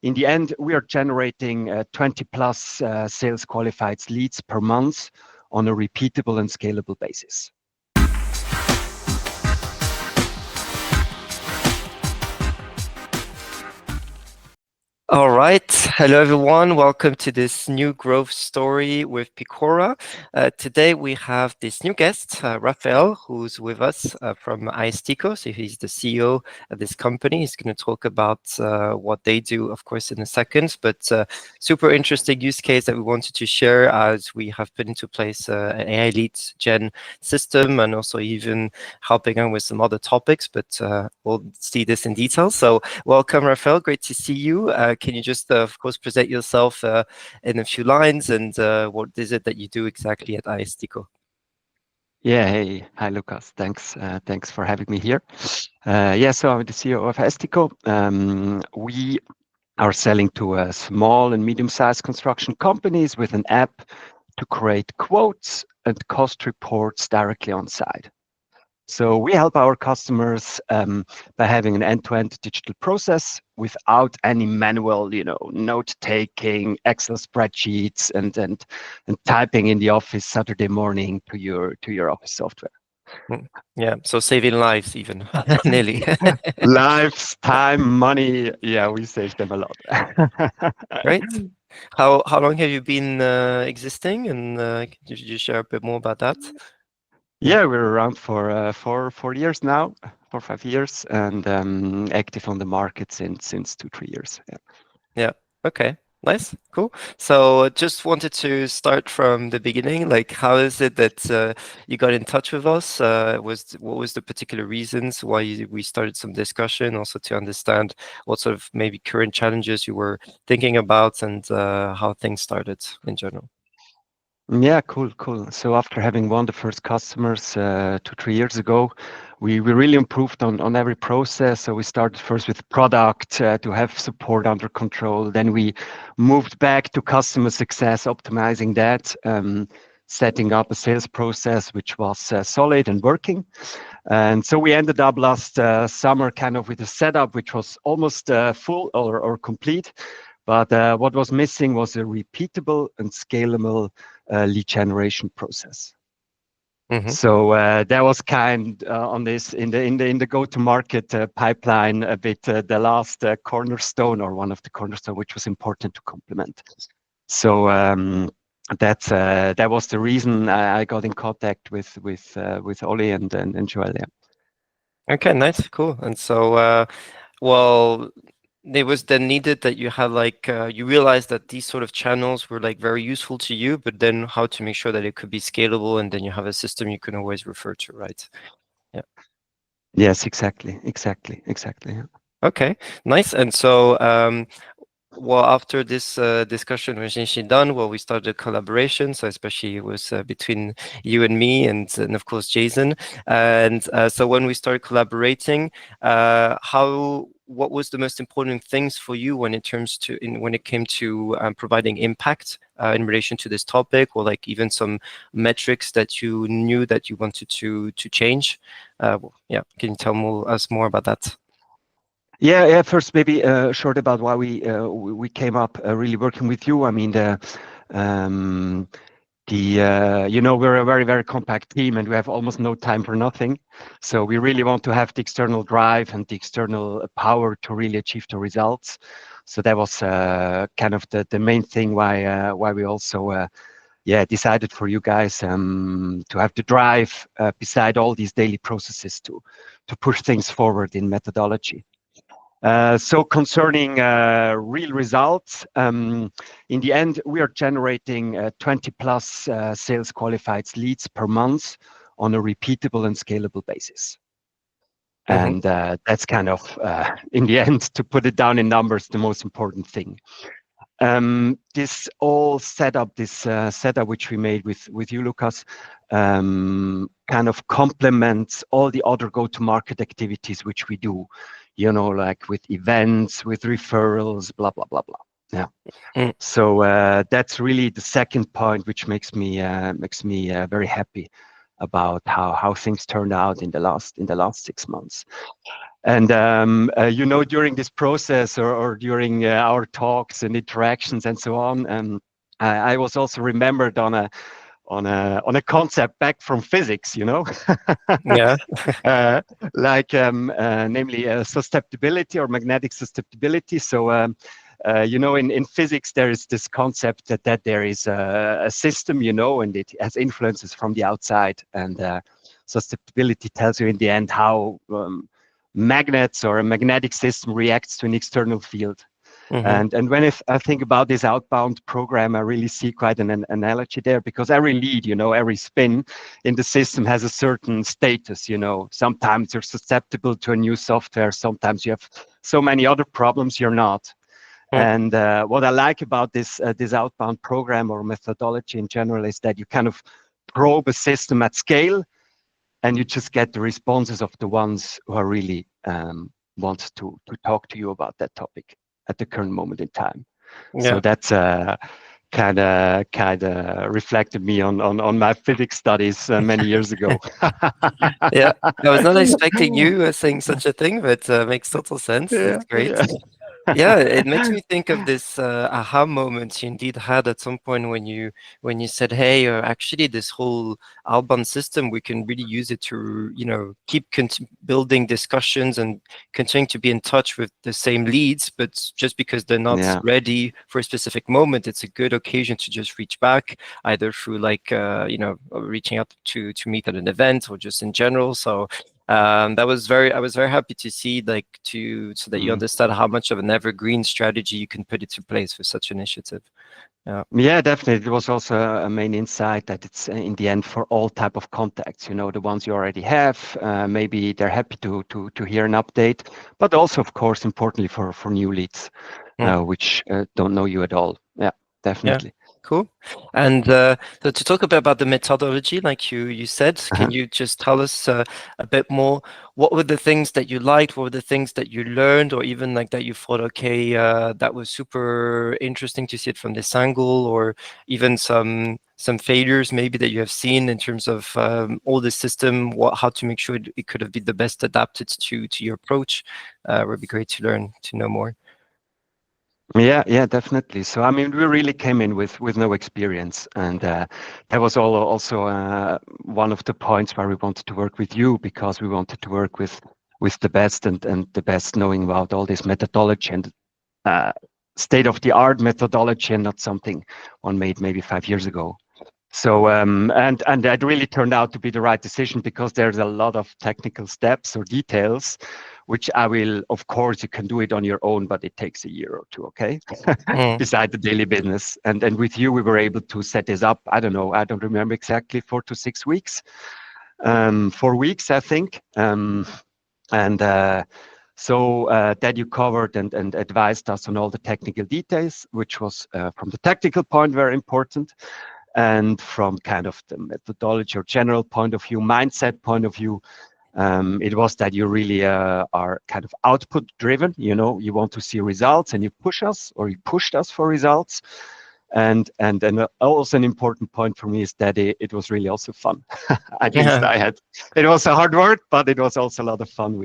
In the end, we are generating 20 plus sales qualified leads per month on a repeatable and scalable basis. All right. Hello, everyone. Welcome to this new growth story with Peakora. Today, we have this new guest, Rafael, who's with us from Aestico. So he's the CEO of this company. He's going to talk about what they do, of course, in a second. But super interesting use case that we wanted to share as we have put into place an AI lead gen system and also even helping them with some other topics. But we'll see this in detail. So welcome, Rafael. Great to see you. Can you just, of course, present yourself in a few lines and what is it that you do exactly at Aestico? Yeah, hey, hi Lucas. Thanks for having me here. So I'm the CEO of Aestico. We are selling to small and medium-sized construction companies with an app to create quotes and cost reports directly on site. So we help our customers by having an end-to-end digital process without any manual, note-taking, Excel spreadsheets, and typing in the office Saturday morning to your office software. Yeah, so saving lives even, nearly. Lives, time, money. Yeah, we save them a lot. Great. How long have you been existing, and could you share a bit more about that? Yeah, we're around for 4 years now, 4 or 5 years, and active on the market since 2-3 years. Yeah. Okay. Nice. Cool. So just wanted to start from the beginning. Like, how is it that you got in touch with us? What was the particular reasons why we started some discussion, also to understand what sort of maybe current challenges you were thinking about and how things started in general? Yeah, cool. So after having won the first customers 2-3 years ago, we really improved on every process. So we started first with product to have support under control. Then we moved back to customer success, optimizing that, setting up a sales process which was solid and working. And so we ended up last summer kind of with a setup which was almost full or complete. But what was missing was a repeatable and scalable lead generation process. Mm-hmm. So that was kind on this in the go-to-market pipeline a bit the last cornerstone or one of the cornerstone which was important to complement. So that was the reason I got in contact with Oli and Joel. Yeah. Okay, nice, cool. And so, well, it was then needed that you had like you realized that these sort of channels were like very useful to you, but then how to make sure that it could be scalable, and then you have a system you can always refer to, right? Yeah. Yes, exactly. Yeah. Okay, nice. And so, well, after this discussion was initially done, well, we started a collaboration. So especially it was between you and me, and of course Jason. And so when we started collaborating, what was the most important things for you when it came to providing impact in relation to this topic, or like even some metrics that you knew that you wanted to change? Yeah, can you tell us more about that? Yeah. First, maybe short about why we came up really working with you. I mean, we're a very, very compact team, and we have almost no time for nothing. So we really want to have the external drive and the external power to really achieve the results. So that was kind of the main thing why we also decided for you guys to have the drive beside all these daily processes to push things forward in methodology. So concerning real results, in the end, we are generating 20 plus sales qualified leads per month on a repeatable and scalable basis. And that's kind of, in the end, to put it down in numbers, the most important thing. This setup which we made with you, Lucas, kind of complements all the other go-to-market activities which we do, like with events, with referrals, blah, blah, blah, blah. Yeah. So that's really the second point which makes me very happy about how things turned out in the last 6 months. And during this process or during our talks and interactions and so on, I was also remembered on a concept back from physics, Yeah. namely susceptibility or magnetic susceptibility. So in physics, there is this concept that there is a system, and it has influences from the outside, and susceptibility tells you in the end how magnets or a magnetic system reacts to an external field. Mm-hmm. And when I think about this outbound program, I really see quite an analogy there, because every lead, every spin in the system has a certain status. Sometimes you're susceptible to a new software. Sometimes you have so many other problems you're not. And what I like about this outbound program or methodology in general is that you kind of probe a system at scale, and you just get the responses of the ones who are really want to talk to you about that topic at the current moment in time. Yeah. So that's kind of reflected me on my physics studies many years ago. Yeah, I was not expecting you saying such a thing, but makes total sense. Yeah, That's great. yeah. Yeah, it makes me think of this aha moment you indeed had at some point when you said, "Hey, actually, this whole outbound system, we can really use it to keep building discussions and continuing to be in touch with the same leads, but just because they're not Yeah. ready for a specific moment, it's a good occasion to just reach back, either through reaching out to meet at an event or just in general." So I was very happy to see so that you understand how much of an evergreen strategy you can put into place for such initiative. Yeah, definitely. It was also a main insight that it's in the end for all type of contacts. The ones you already have, maybe they're happy to hear an update, but also, of course, importantly for new leads, which don't know you at all. Yeah, definitely. Cool. And so to talk a bit about the methodology, like you said, can you just tell us a bit more? What were the things that you liked? What were the things that you learned, or even like that you thought, okay, that was super interesting to see it from this angle, or even some failures maybe that you have seen in terms of all the system, how to make sure it could have been the best adapted to your approach? Would be great to learn to know more. Yeah, definitely. So, I mean, we really came in with no experience, and that was also one of the points where we wanted to work with you, because we wanted to work with the best and the best, knowing about all this methodology and state of the art methodology, and not something one made maybe 5 years ago. So and that really turned out to be the right decision, because there's a lot of technical steps or details, which of course, you can do it on your own, but it takes a year or two, okay? Beside the daily business. And with you, we were able to set this up, I don't know, I don't remember exactly, 4 to 6 weeks. 4 weeks, I think. So that you covered and advised us on all the technical details, which was from the technical point very important. And from kind of the methodology or general point of view, mindset point of view, it was that you really are kind of output driven. You want to see results, and you pushed us for results. And then also an important point for me is that it was really also fun. At least I had. It was a hard work, but it was also a lot of fun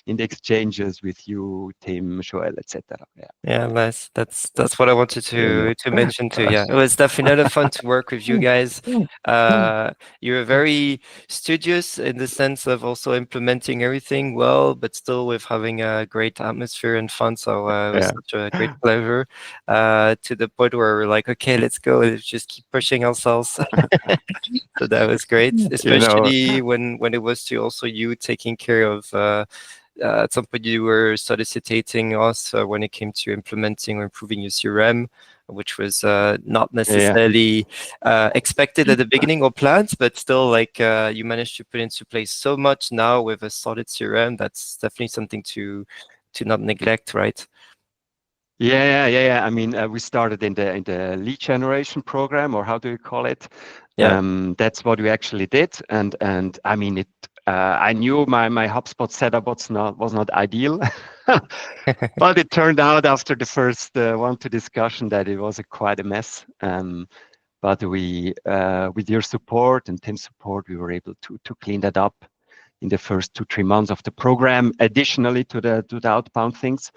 in the exchanges with you, Tim, Joel, etc. Yeah, nice. That's what I wanted to mention too. Yeah, it was definitely fun to work with you guys. You were very studious in the sense of also implementing everything well, but still with having a great atmosphere and fun. So it was such a great pleasure, to the point where we're like, okay, let's go. Let's just keep pushing ourselves. So that was great, especially when it was to also you taking care of. At some point, you were soliciting us when it came to implementing or improving your CRM, which was not necessarily expected at the beginning or planned, but still, like you managed to put into place so much now with a solid CRM. That's definitely something to not neglect, right? Yeah. I mean, we started in the lead generation program, or how do you call it? Yeah. That's what we actually did, and I mean it. I knew my HubSpot setup was not ideal, but it turned out after the first 1-2 discussion that it was quite a mess. but we, with your support and Tim's support, we were able to clean that up in the first 2-3 months of the program, additionally to the outbound things.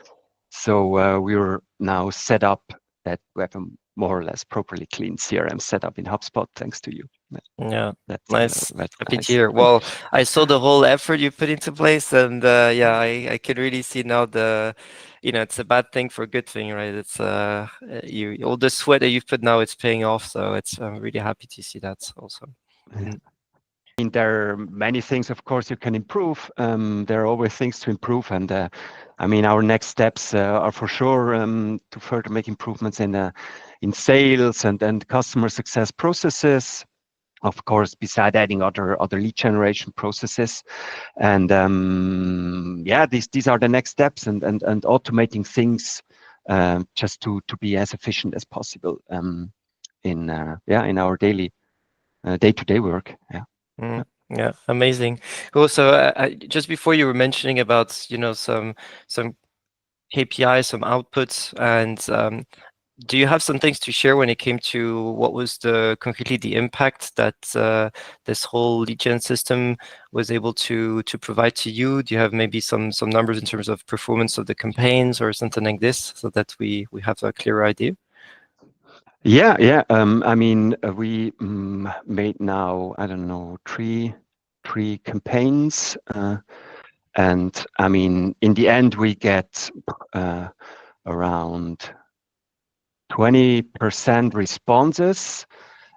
So we are now set up that we have a more or less properly clean CRM setup in HubSpot, thanks to you. Yeah, That's nice. that's Happy to nice. hear. Well, I saw the whole effort you put into place, and yeah, I can really see now it's a bad thing for a good thing, right? It's you all the sweat that you've put now, it's paying off. So I'm really happy to see that also. Yeah. I mean, there are many things, of course, you can improve. There are always things to improve, and I mean, our next steps are for sure to further make improvements in sales and customer success processes. Of course, beside adding other lead generation processes, and yeah, these are the next steps, and automating things just to be as efficient as possible in our daily day-to-day work. Yeah. Yeah, amazing. Also, just before you were mentioning about some KPIs, some outputs, and do you have some things to share when it came to what was concretely the impact that this whole lead gen system was able to provide to you? Do you have maybe some numbers in terms of performance of the campaigns or something like this, so that we have a clearer idea? Yeah. I mean, we made now, I don't know, three campaigns, and I mean, in the end, we get around 20% responses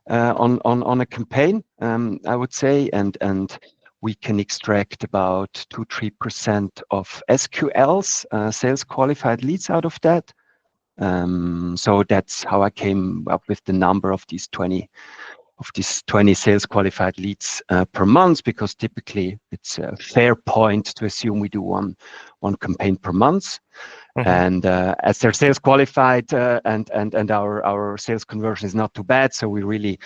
on a campaign, I would say, and we can extract about 2-3% of SQLs, sales qualified leads, out of that. So that's how I came up with the number of these 20 sales qualified leads per month, because typically it's a fair point to assume we do one campaign per month. Mm-hmm. And as they're sales qualified, and our sales conversion is not too bad, so we really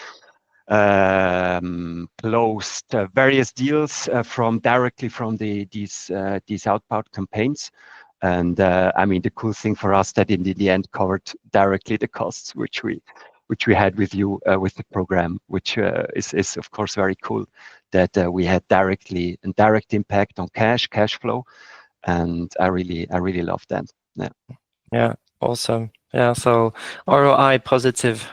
closed various deals directly from these outbound campaigns. And I mean, the cool thing for us that in the end covered directly the costs which we had with you with the program, which is of course very cool, that we had direct impact on cash flow, and I really love that. Yeah, awesome. Yeah, so ROI positive.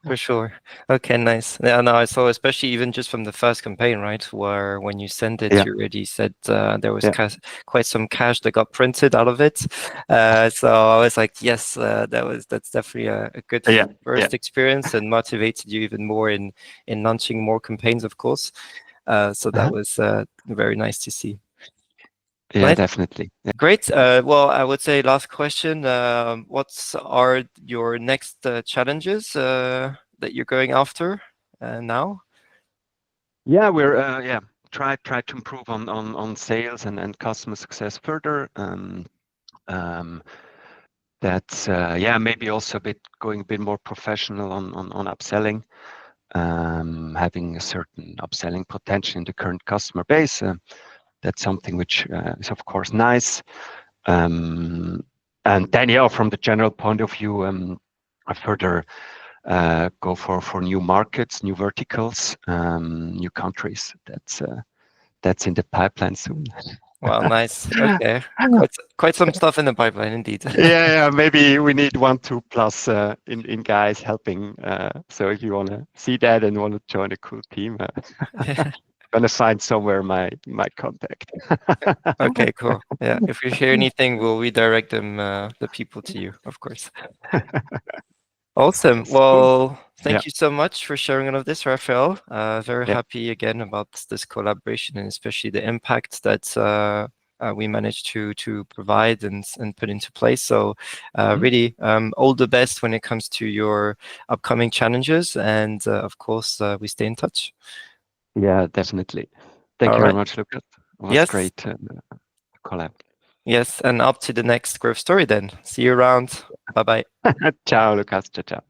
For sure. Okay, nice. Yeah, no, I saw, especially even just from the first campaign, right, where when you sent it, you already said there was quite some cash that got printed out of it. So I was like, yes, that's definitely a good first experience, and motivated you even more in launching more campaigns, of course. So that was very nice to see. Yeah, definitely. Yeah. Great. Well, I would say last question. What are your next challenges that you're going after now? Yeah, we're try to improve on sales and customer success further. That's maybe also going a bit more professional on upselling, having a certain upselling potential in the current customer base. That's something which is of course nice. And then from the general point of view, I further go for new markets, new verticals, new countries. That's in the pipeline soon. Well, nice. Okay, quite some stuff in the pipeline indeed. Yeah. Maybe we need 1-2+ in guys helping. So if you want to see that and want to join a cool team, gonna find somewhere my contact. Okay, cool. Yeah, if we hear anything, we'll redirect the people to you, of course. Awesome. Well, thank you so much for sharing all of this, Raphael. Very happy again about this collaboration, and especially the impact that we managed to provide and put into place. So really all the best when it comes to your upcoming challenges, and of course we stay in touch. Yeah, definitely. Thank you very much, Lucas. It was great to collab. Yes, and up to the next growth story then. See you around. Bye-bye. Ciao, Lucas. Ciao.